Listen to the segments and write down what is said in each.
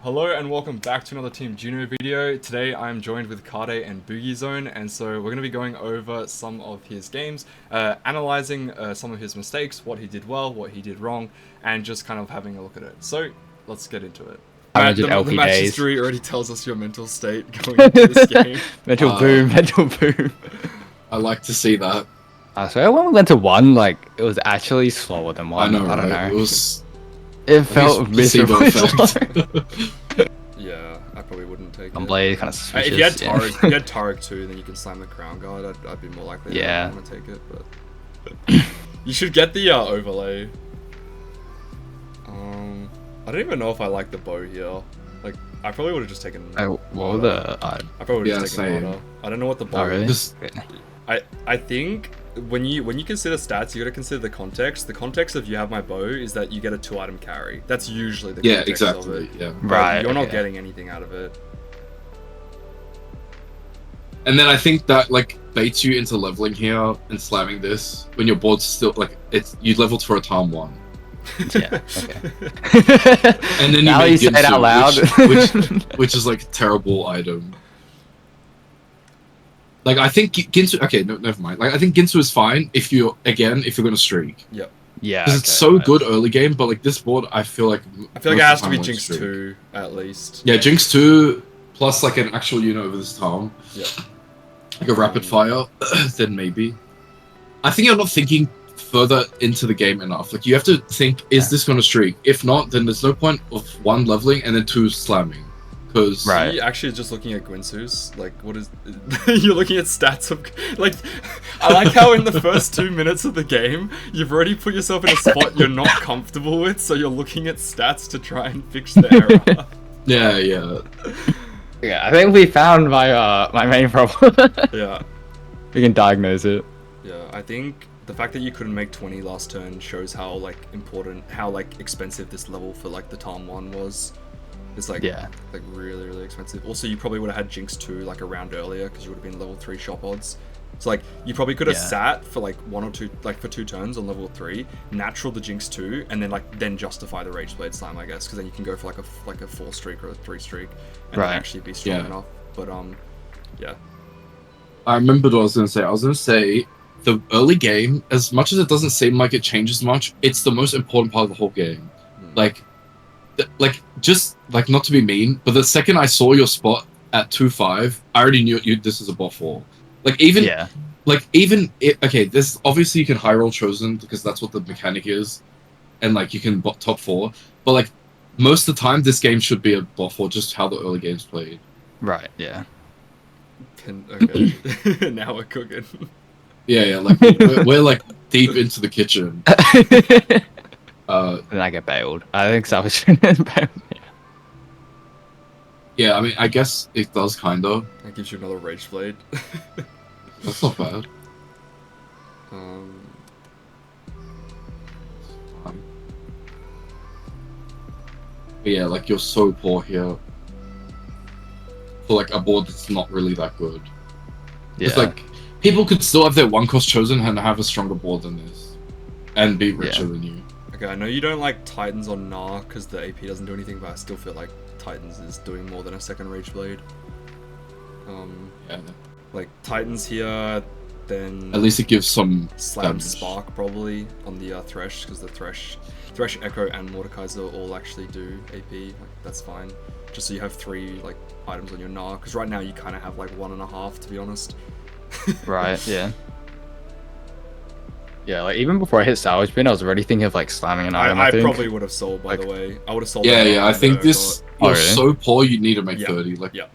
Hello and welcome back to another Team Juno video. Today I'm joined with Kahdei and Boogie Zone, and so we're going to be going over some of his games, analysing some of his mistakes, what he did well, what he did wrong, and just kind of having a look at it. So let's get into it. The match history already tells us your mental state going into this game. mental boom. I like to see that. So when we went to 1, like, it was actually slower than 1. I don't know. It was... It felt miserable. Yeah, I probably wouldn't take it. Blade kind of suspicious. If you had Tarek too, then you can slam the crown guard. I'd be more likely to want to take it, but you should get the overlay. I don't even know if I like the bow here. Like, I probably would have just taken. I probably would have just taken Marta. I don't know what the bow is. I think when you consider stats, you got to consider the context. The context of you have my bow is that you get a 2-item carry. That's usually the context of it. Yeah, right. You're not getting anything out of it. And then I think that like baits you into leveling here and slamming this when your board's still like you leveled for a Tarm 1. Yeah. Okay. And then now you say it out loud, which is like a terrible item. Like, I think Ginsu... Okay, no, never mind. Like, I think Ginsu is fine if you're gonna streak. Yep. Yeah. Because it's so good early game, but like this board, I feel like it has to be Jinx 2 at least. Yeah, Jinx 2 plus like an actual unit over this time. Yeah. Like a rapid fire, then maybe. I think you're not thinking further into the game enough. Like, you have to think, is this gonna streak? If not, then there's no point of 1 leveling and then 2 slamming. Because He actually just looking at Gwinsu's, like, what is... You're looking at stats of... Like, I like how in the first 2 minutes of the game, you've already put yourself in a spot you're not comfortable with, so you're looking at stats to try and fix the error. Yeah. Yeah, I think we found my main problem. Yeah. We can diagnose it. Yeah, I think the fact that you couldn't make 20 last turn shows how, like, expensive this level for, like, the Tarm 1 was. It's like, like really expensive. Also, you probably would have had Jinx 2 like a round earlier because you would have been level 3 shop odds. So like, you probably could have sat for like 1 or 2, like for 2 turns on level 3, natural the Jinx 2, and then justify the Rage Blade Slam, I guess, because then you can go for like a 4 streak or a 3 streak, and then actually be strong enough. But yeah. I remembered what I was gonna say. I was gonna say the early game, as much as it doesn't seem like it changes much, it's the most important part of the whole game. Like, just like, not to be mean, but the second I saw your spot at 2-5, I already knew this is a bot 4. Like, okay, this obviously you can high roll chosen because that's what the mechanic is, and like you can bot top 4, but like most of the time this game should be a bot 4, just how the early game's played. Right. Yeah. Okay. Now we're cooking. Yeah. Like we're like deep into the kitchen. Then I get bailed. I think Savage bailed. Yeah, I mean, I guess it does kind of. That gives you another Rage Blade. That's not bad. But yeah, like, you're so poor here for like a board that's not really that good. Yeah. It's like people could still have their 1-cost chosen and have a stronger board than this, and be richer than you. Okay, I know you don't like Titans on Gnar because the AP doesn't do anything, but I still feel like Titans is doing more than a second Rage Blade. Yeah. Like, Titans here, then... At least it gives some Slam damage. Spark, probably, on the Thresh, because the Thresh, Echo, and Mordekaiser all actually do AP. Like, that's fine. Just so you have 3, like, items on your Gnar, because right now you kind of have, like, 1.5, to be honest. Right, yeah. Yeah, like, even before I hit Salvage Bin, I was already thinking of, like, slamming an item, I think. Probably would have sold, by the way. I would have sold Yeah, I think this... You're so poor, you need to make 30. Like, Yeah.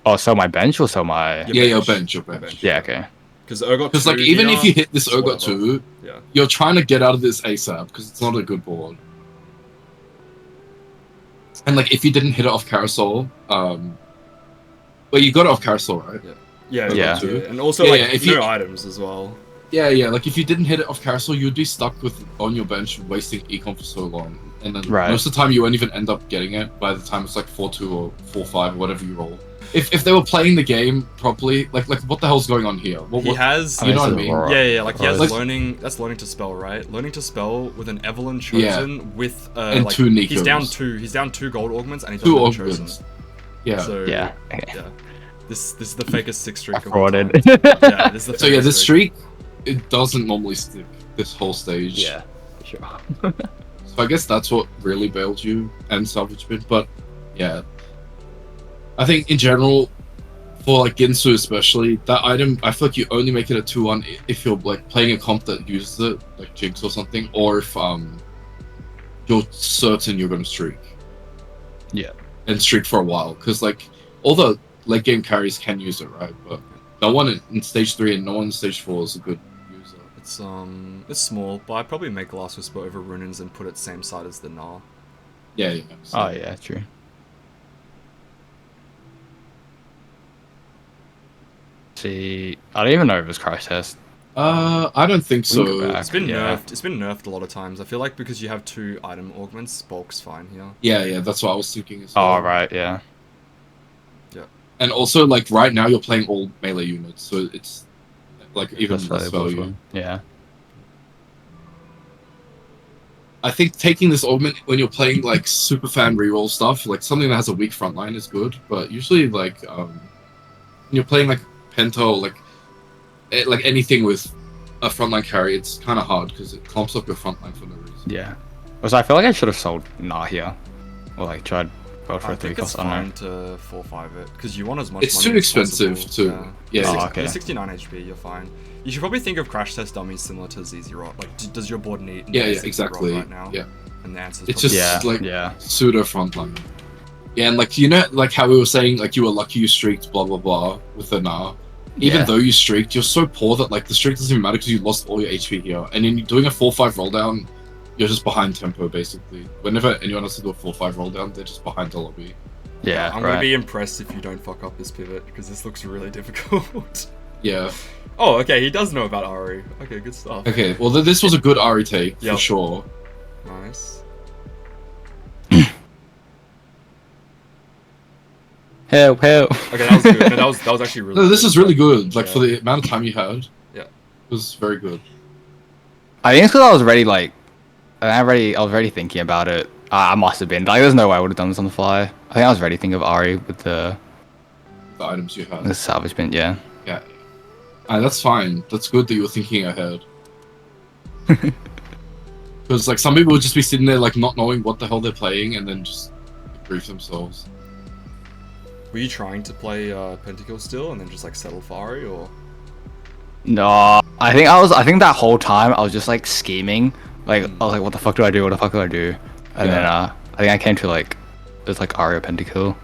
Oh, sell my bench or sell my... Your bench. Yeah, okay. Because like, even if you hit this Urgot 2, you're trying to get out of this ASAP, because it's not a good board. And, like, if you didn't hit it off Carousel, well, you got it off Carousel, right? Yeah. And also, if no items as well. Yeah, like, if you didn't hit it off Carousel, you'd be stuck on your bench wasting econ for so long. And then most of the time, you won't even end up getting it by the time it's like 4-2 or 4-5, whatever you roll. if they were playing the game properly, like what the hell's going on here? He has, you know what I mean? Yeah. Like he has Like- learning. That's learning to spell, right? Learning to spell with an Evelyn chosen with And like, 2 Nikos. He's down 2 gold augments and he's 2 not chosen. augments. Yeah. So Yeah. yeah. This is the fakest 6 streak. Of all Frauded. time. Yeah. This is the So yeah, fakest this streak, it doesn't normally stick this whole stage. Yeah, for sure. So I guess that's what really bailed you and Salvage, but yeah. I think in general, for like Ginsu especially, that item, I feel like you only make it a 2-1 if you're like playing a comp that uses it, like Jinx or something, or if you're certain you're gonna streak. Yeah. And streak for a while, because like all the late game carries can use it, right? But no one in stage 3 and no one in stage 4 is a good user. It's small, but I'd probably make Last Whisper over Runins and put it same side as the Gnar. Yeah. So, Oh yeah, true. See, I don't even know if it's crash test. I don't think We can go so. back. It's been Yeah. nerfed. It's been nerfed a lot of times. I feel like because you have 2 item augments, bulk's fine here. Yeah, that's what I was thinking as well. Oh right, yeah. And also, like, right now you're playing all melee units, so it's, like, even That's less valuable as value. well. Yeah. I think taking this augment when you're playing, like, super fan reroll stuff, like, something that has a weak frontline is good, but usually, like, when you're playing, like, Penta or, like anything with a frontline carry, it's kind of hard, because it clumps up your frontline for no reason. Yeah. Also, I feel like I should have sold Gnar here. Or like tried gold for I a 3 think it's cost. I fine don't know. to 4-5 it because you want as much. It's money too as expensive possible. to... Yeah. Oh, You're okay. 69 HP, you're fine. You should probably think of crash test dummies similar to ZZ Rot. Like, does your board need Yeah, ZZ exactly. Rot right now? Yeah. And the answer's It's probably just, Yeah, like, yeah. pseudo frontline. Yeah, and, like, you know, like how we were saying, like, you were lucky you streaked, blah, blah, blah, with the Gnar. Even Yeah. though you streaked, you're so poor that, like, the streak doesn't even matter because you lost all your HP here. And in doing a 4-5 roll down, you're just behind tempo, basically. Whenever anyone else to do a 4-5 roll down, they're just behind the lobby. Yeah, I'm right. gonna be impressed if you don't fuck up this pivot because this looks really difficult. Yeah. Oh, okay, he does know about Ari. Okay, good stuff. Okay, well, this was a good Ari take, Yep. for sure. Nice. Help, help. Okay, that was good. No, that was actually really. No, this good. is really good. Like, Yeah. for the amount of time you had. Yeah. It was very good. I think it's because I was already like, I was already thinking about it. I must have been. Like, there's no way I would have done this on the fly. I think I was already thinking of Ari with the The items you had. salvage bin. Yeah. Yeah. That's fine. That's good that you were thinking ahead. Because, like, some people would just be sitting there, like, not knowing what the hell they're playing and then just grief themselves. Were you trying to play Pentakill still and then just like settle for Ari or? No, I think that whole time I was just like scheming. Like I was like, what the fuck do I do? What the fuck do I do? And then I think I came to like, there's like Aria Pentakill.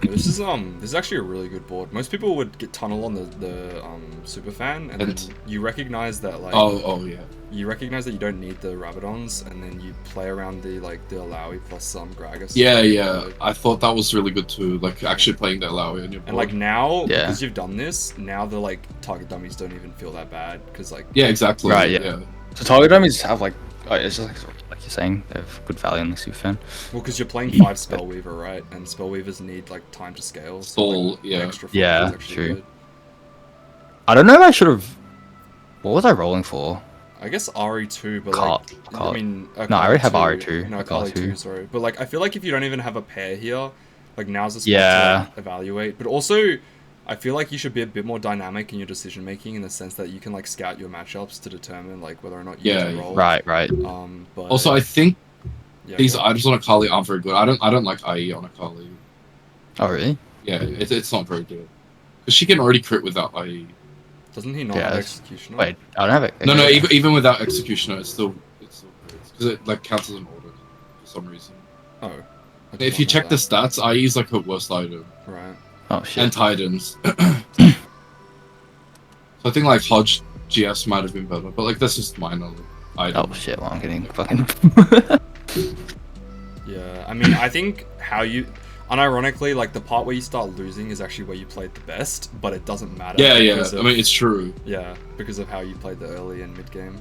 This is actually a really good board. Most people would get tunnel on the super fan, and then you recognize that like Oh yeah. you recognize that you don't need the Rabadons, and then you play around the Alawi plus some Gragas. Yeah. I thought that was really good too. Like actually playing the Alawi on your board. And like now, Yeah. because you've done this, now the like target dummies don't even feel that bad because like Yeah, exactly. Right, yeah. So target dummies have like, it's just like you're saying, they have good value in the super fan. well, because you're playing 5 Spellweaver, right? And Spellweavers need like time to scale. So, Stall, like, yeah. Extra Yeah, is actually true. good. I don't know if I should have. What was I rolling for? I guess Ari 2, but Carl- like Carl- I mean, No, I Kali already have 2. Ari 2. No, I got Kali 2. 2, sorry. But like I feel like if you don't even have a pair here, like now's the spot Yeah. to like, evaluate. But also, I feel like you should be a bit more dynamic in your decision making in the sense that you can like scout your matchups to determine like whether or not you Yeah, need to roll. Right. But Also, I think yeah, these go on. items on Akali aren't very good. I don't like IE on Akali. Oh really? Yeah, it's not very good. Because she can already crit without IE. Doesn't he not Yeah, have that's- executioner? Wait, I don't have it. No, even without Executioner, it's still because it like counts as an order for some reason. Oh. I did If not you know check the that. stats, IE is like her worst item, Right. Oh shit. and Titans. So I think like Hodge GS might have been better, but like that's just minor item. Oh shit. Well, I'm getting fucking. Yeah, I mean, I think how you, unironically, like the part where you start losing is actually where you played the best, but it doesn't matter. Yeah. because I of- mean, it's true. yeah, because of how you played the early and mid game.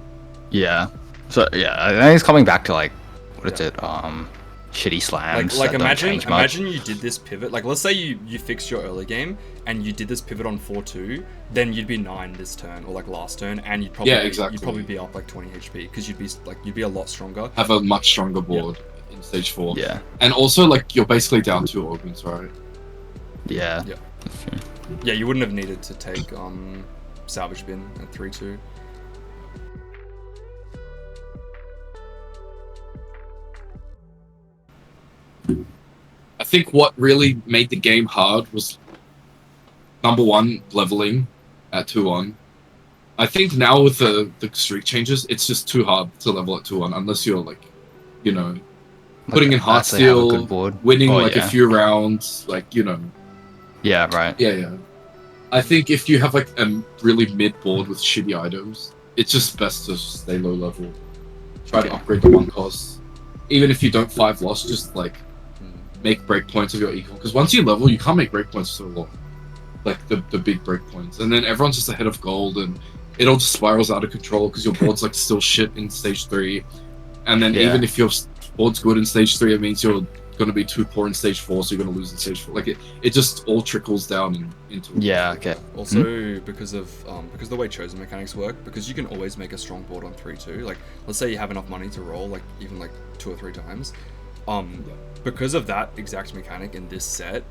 Yeah. So yeah, I think it's coming back to like, what is Yeah. it? shitty slams. Like that don't change much. imagine you did this pivot. Like let's say you fixed your early game and you did this pivot on 4-2, then you'd be 9 this turn or like last turn, and you'd probably be up like 20 HP because you'd be a lot stronger. Have a much stronger board in stage 4. Yeah. And also like you're basically down 2 augments, right? Yeah. Yeah. Yeah, you wouldn't have needed to take salvage bin at 3-2. I think what really made the game hard was number 1, leveling at 2-1. I think now with the streak changes, it's just too hard to level at 2-1 unless you're like, you know, putting in Heartsteel, winning a few rounds, like, you know. Yeah, right. Yeah. I think if you have like a really mid board with shitty items, it's just best to stay low level. Try to upgrade the 1 cost. Even if you don't 5 loss, just like make breakpoints of your equal. Because once you level, you can't make breakpoints so long. Like the big breakpoints. And then everyone's just ahead of gold and it all just spirals out of control because your board's like still shit in stage 3. And then even if your board's good in stage 3, it means you're going to be too poor in stage 4, so you're going to lose in stage 4. Like it just all trickles down into it. Yeah, okay. Also, because of the way chosen mechanics work, because you can always make a strong board on 3-2. Like, let's say you have enough money to roll, like even like 2 or 3 times. Because of that exact mechanic in this set,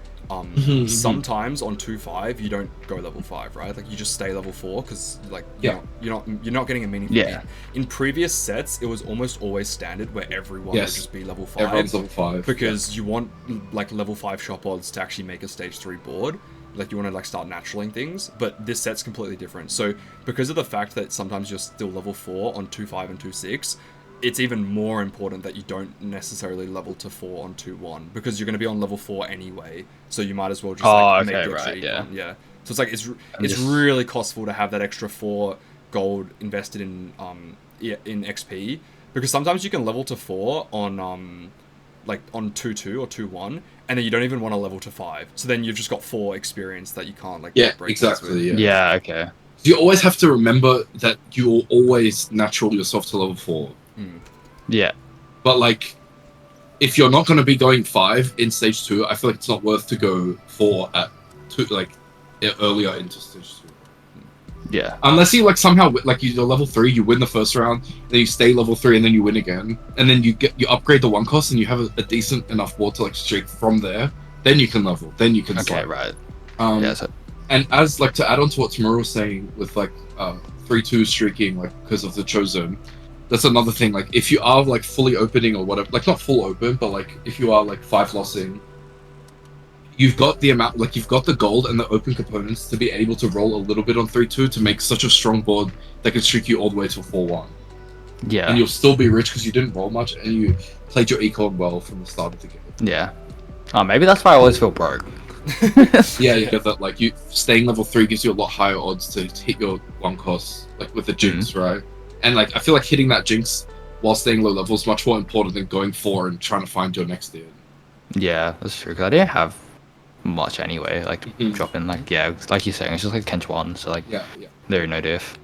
sometimes on 2-5 you don't go level 5, right? Like you just stay level 4 because like you're not getting a meaningful game. In previous sets, it was almost always standard where everyone would just be level 5. Everyone's level 5 because you want like level 5 shop odds to actually make a stage 3 board. Like you want to like start naturaling things, but this set's completely different. So because of the fact that sometimes you're still level 4 on 2-5 and 2-6. It's even more important that you don't necessarily level to 4 on 2-1 because you're going to be on level 4 anyway. So you might as well just make the extra yeah. So it's like it's really costful to have that extra 4 gold invested in XP because sometimes you can level to 4 on like on 2-2 or 2-1 and then you don't even want to level to 5. So then you've just got 4 experience that you can't like break exactly. with. Yeah, okay. You always have to remember that you will always natural yourself to level 4. Yeah. But like if you're not going to be going 5 in stage 2, I feel like it's not worth to go 4 at 2 like earlier into stage 2. Yeah. Unless you like somehow like you're level 3, you win the first round, then you stay level 3 and then you win again, and then you upgrade the 1 cost and you have a decent enough board to like streak from there, then you can level, then you can Okay, right. And as like to add on to what Tamura was saying with like 3-2 streaking like because of the chosen, that's another thing. Like if you are like fully opening or whatever, like not full open, but like if you are like 5 lossing, you've got the amount, like you've got the gold and the open components to be able to roll a little bit on 3-2 to make such a strong board that can streak you all the way to 4-1. Yeah. And you'll still be rich because you didn't roll much and you played your econ well from the start of the game. Yeah. Oh, maybe that's why I always feel broke. Yeah, that like you staying level 3 gives you a lot higher odds to hit your 1 cost, like with the jinx, right? And like I feel like hitting that jinx while staying low level is much more important than going 4 and trying to find your next in. Yeah, that's true. Because I didn't have much anyway. Like dropping like like you're saying, it's just like Kench 1, so like yeah. there no diff.